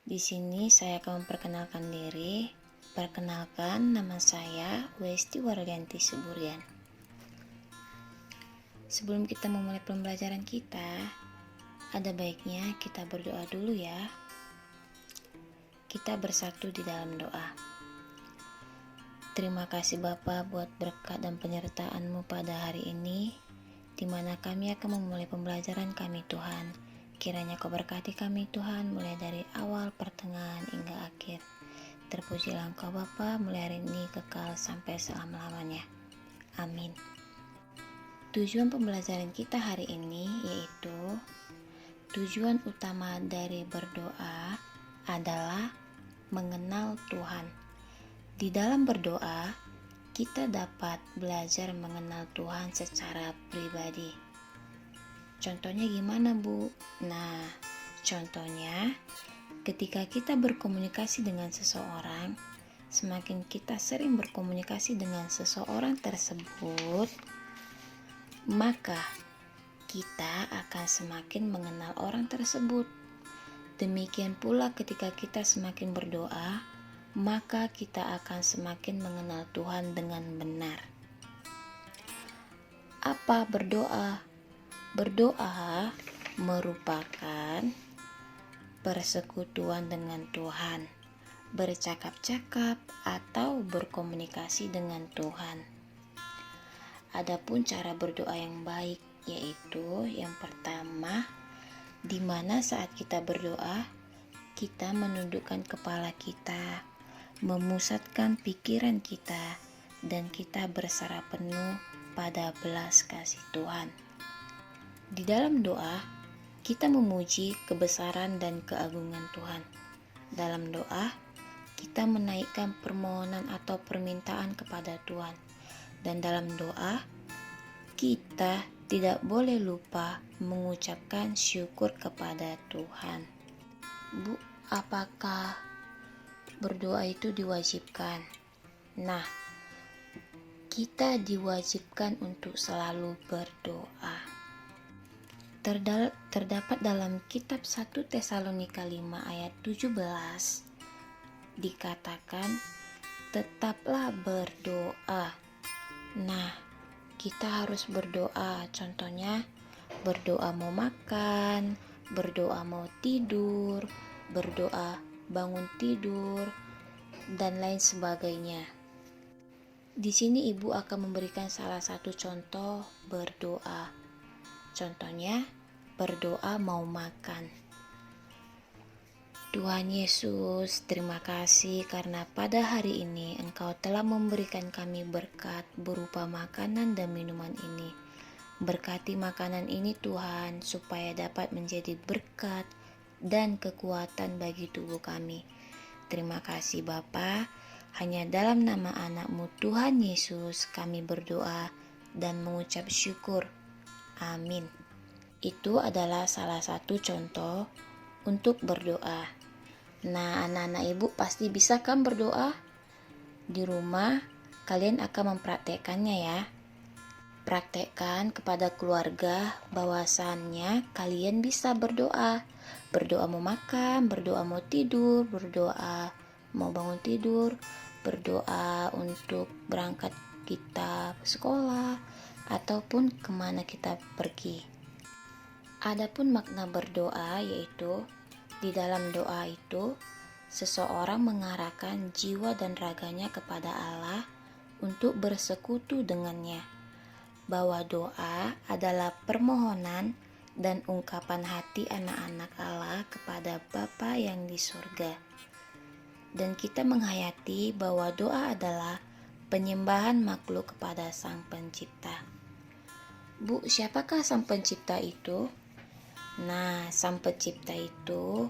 Di sini saya akan memperkenalkan diri. Perkenalkan, nama saya Westi Wardianti Suburian. Sebelum kita memulai pembelajaran kita, ada baiknya kita berdoa dulu ya. Kita bersatu di dalam doa. Terima kasih Bapa buat berkat dan penyertaan-Mu pada hari ini, di mana kami akan memulai pembelajaran kami Tuhan. Kiranya Kau berkati kami Tuhan, mulai dari awal, pertengahan, hingga akhir. Terpujilah Engkau Bapa, mulai hari ini kekal sampai selama-lamanya. Amin. Tujuan pembelajaran kita hari ini yaitu tujuan utama dari berdoa adalah mengenal Tuhan. Di dalam berdoa, kita dapat belajar mengenal Tuhan secara pribadi. Contohnya gimana, Bu? Nah, contohnya ketika kita berkomunikasi dengan seseorang, semakin kita sering berkomunikasi dengan seseorang tersebut, maka kita akan semakin mengenal orang tersebut. Demikian pula ketika kita semakin berdoa, maka kita akan semakin mengenal Tuhan dengan benar. Apa berdoa? Berdoa merupakan persekutuan dengan Tuhan, bercakap-cakap atau berkomunikasi dengan Tuhan. Adapun cara berdoa yang baik yaitu yang pertama, di mana saat kita berdoa, kita menundukkan kepala kita, memusatkan pikiran kita, dan kita berserah penuh pada belas kasih Tuhan. Di dalam doa, kita memuji kebesaran dan keagungan Tuhan. Dalam doa, kita menaikkan permohonan atau permintaan kepada Tuhan. Dan dalam doa, kita tidak boleh lupa mengucapkan syukur kepada Tuhan. Bu, apakah berdoa itu diwajibkan? Nah, kita diwajibkan untuk selalu berdoa. Terdapat dalam kitab 1 Tesalonika 5 ayat 17 dikatakan, tetaplah berdoa. Nah, kita harus berdoa. Contohnya, berdoa mau makan, berdoa mau tidur, berdoa bangun tidur, dan lain sebagainya. Di sini Ibu akan memberikan salah satu contoh berdoa. Contohnya, berdoa mau makan. Tuhan Yesus, terima kasih karena pada hari ini Engkau telah memberikan kami berkat berupa makanan dan minuman ini. Berkati makanan ini Tuhan, supaya dapat menjadi berkat dan kekuatan bagi tubuh kami. Terima kasih Bapa, hanya dalam nama anak-Mu Tuhan Yesus kami berdoa dan mengucap syukur. Amin. Itu adalah salah satu contoh untuk berdoa. Nah, anak-anak Ibu pasti bisa kan berdoa? Di rumah kalian akan mempraktekkannya ya. Praktekkan kepada keluarga bahwasannya kalian bisa berdoa. Berdoa mau makan, berdoa mau tidur, berdoa mau bangun tidur, berdoa untuk berangkat kita ke sekolah, ataupun kemana kita pergi. Adapun makna berdoa yaitu di dalam doa itu seseorang mengarahkan jiwa dan raganya kepada Allah untuk bersekutu dengannya, bahwa doa adalah permohonan dan ungkapan hati anak-anak Allah kepada Bapa yang di surga. Dan kita menghayati bahwa doa adalah penyembahan makhluk kepada Sang Pencipta. Bu, siapakah Sang Pencipta itu? Nah, Sang Pencipta itu,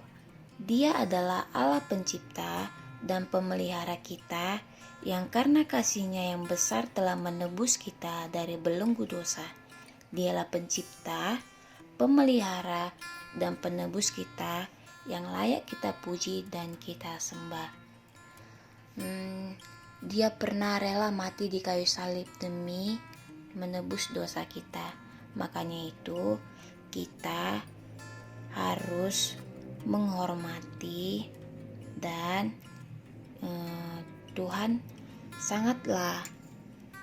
Dia adalah Allah Pencipta dan Pemelihara kita, yang karena kasih-Nya yang besar telah menebus kita dari belenggu dosa. Dialah Pencipta, Pemelihara, dan Penebus kita, yang layak kita puji dan kita sembah. Dia pernah rela mati di kayu salib demi menebus dosa kita. Makanya itu kita harus menghormati Dan Tuhan sangatlah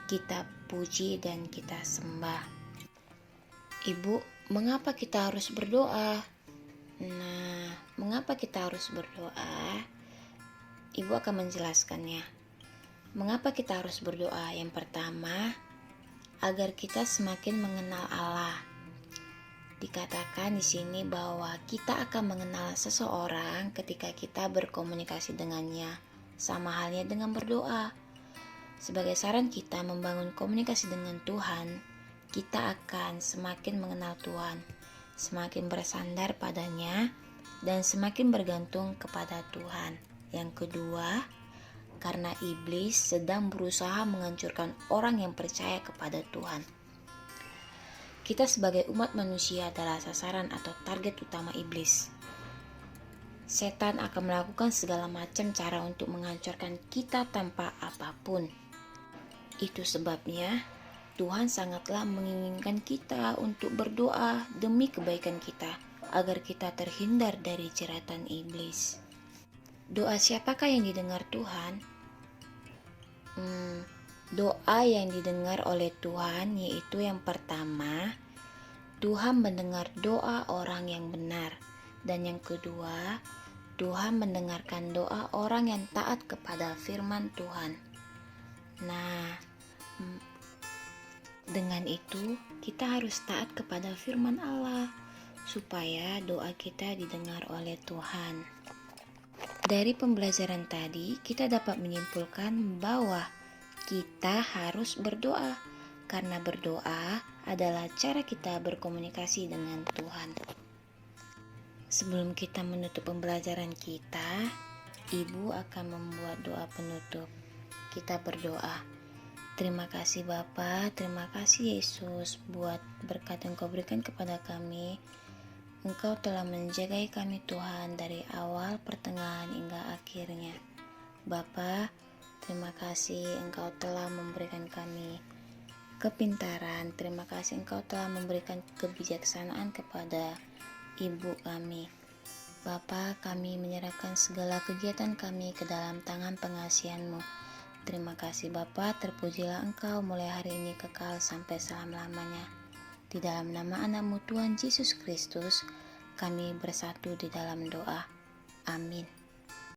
kita puji dan kita sembah. Ibu, mengapa kita harus berdoa? Nah, mengapa kita harus berdoa? Ibu akan menjelaskannya. Mengapa kita harus berdoa? Yang pertama, agar kita semakin mengenal Allah. Dikatakan di sini bahwa kita akan mengenal seseorang ketika kita berkomunikasi dengannya, sama halnya dengan berdoa. Sebagai saran kita membangun komunikasi dengan Tuhan, kita akan semakin mengenal Tuhan, semakin bersandar padanya, dan semakin bergantung kepada Tuhan. Yang kedua, karena iblis sedang berusaha menghancurkan orang yang percaya kepada Tuhan. Kita sebagai umat manusia adalah sasaran atau target utama iblis. Setan akan melakukan segala macam cara untuk menghancurkan kita tanpa apapun. Itu sebabnya Tuhan sangatlah menginginkan kita untuk berdoa demi kebaikan kita, agar kita terhindar dari jeratan iblis. Doa siapakah yang didengar Tuhan? Doa yang didengar oleh Tuhan yaitu yang pertama, Tuhan mendengar doa orang yang benar. Dan yang kedua, Tuhan mendengarkan doa orang yang taat kepada firman Tuhan. Nah, dengan itu kita harus taat kepada firman Allah supaya doa kita didengar oleh Tuhan. Dari pembelajaran tadi, kita dapat menyimpulkan bahwa kita harus berdoa, karena berdoa adalah cara kita berkomunikasi dengan Tuhan. Sebelum kita menutup pembelajaran kita, Ibu akan membuat doa penutup. Kita berdoa. Terima kasih Bapa, terima kasih Yesus buat berkat yang Kau berikan kepada kami. Engkau telah menjagai kami Tuhan dari awal, pertengahan hingga akhirnya. Bapa, terima kasih Engkau telah memberikan kami kepintaran. Terima kasih Engkau telah memberikan kebijaksanaan kepada ibu kami. Bapa, kami menyerahkan segala kegiatan kami ke dalam tangan pengasihan-Mu. Terima kasih Bapa, terpujilah Engkau mulai hari ini kekal sampai selama-lamanya. Di dalam nama anak-Mu Tuhan Yesus Kristus, kami bersatu di dalam doa. Amin.